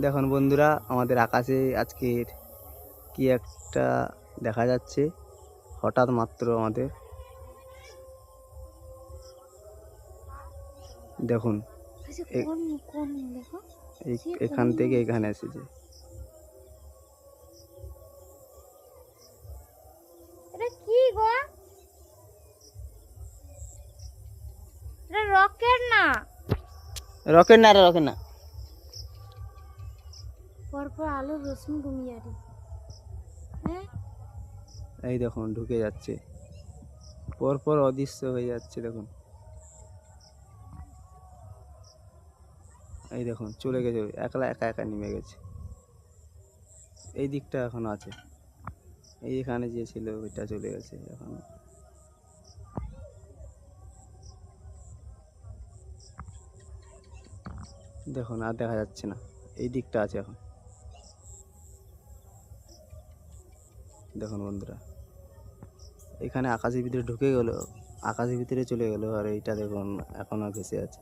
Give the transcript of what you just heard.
দেখুন বন্ধুরা, আমাদের আকাশে আজকের কি একটা দেখা যাচ্ছে হঠাৎ মাত্র। আমাদের দেখুন এখান থেকে এখানে এসেছে। রকেট না, রকেট না, রকেট না। পরপর আলোর রশ্মি কমিয়ে আরে। হ্যাঁ, এই দেখুন ঢুকে যাচ্ছে, পরপর অদৃশ্য হয়ে যাচ্ছে। দেখুন এই দেখুন চলে গেছে, একলা একা একা নেমে গেছে। এই দিকটা এখন আছে, এইখানে যে ছিল ওইটা চলে গেছে এখন। দেখুন আর দেখা যাচ্ছে না, এই দিকটা আছে এখন। দেখুন বন্ধুরা, এখানে আকাশের ভিতরে ঢুকে গেল, আকাশের ভিতরে চলে গেল, আর এইটা দেখুন এখনো ভেসে আছে।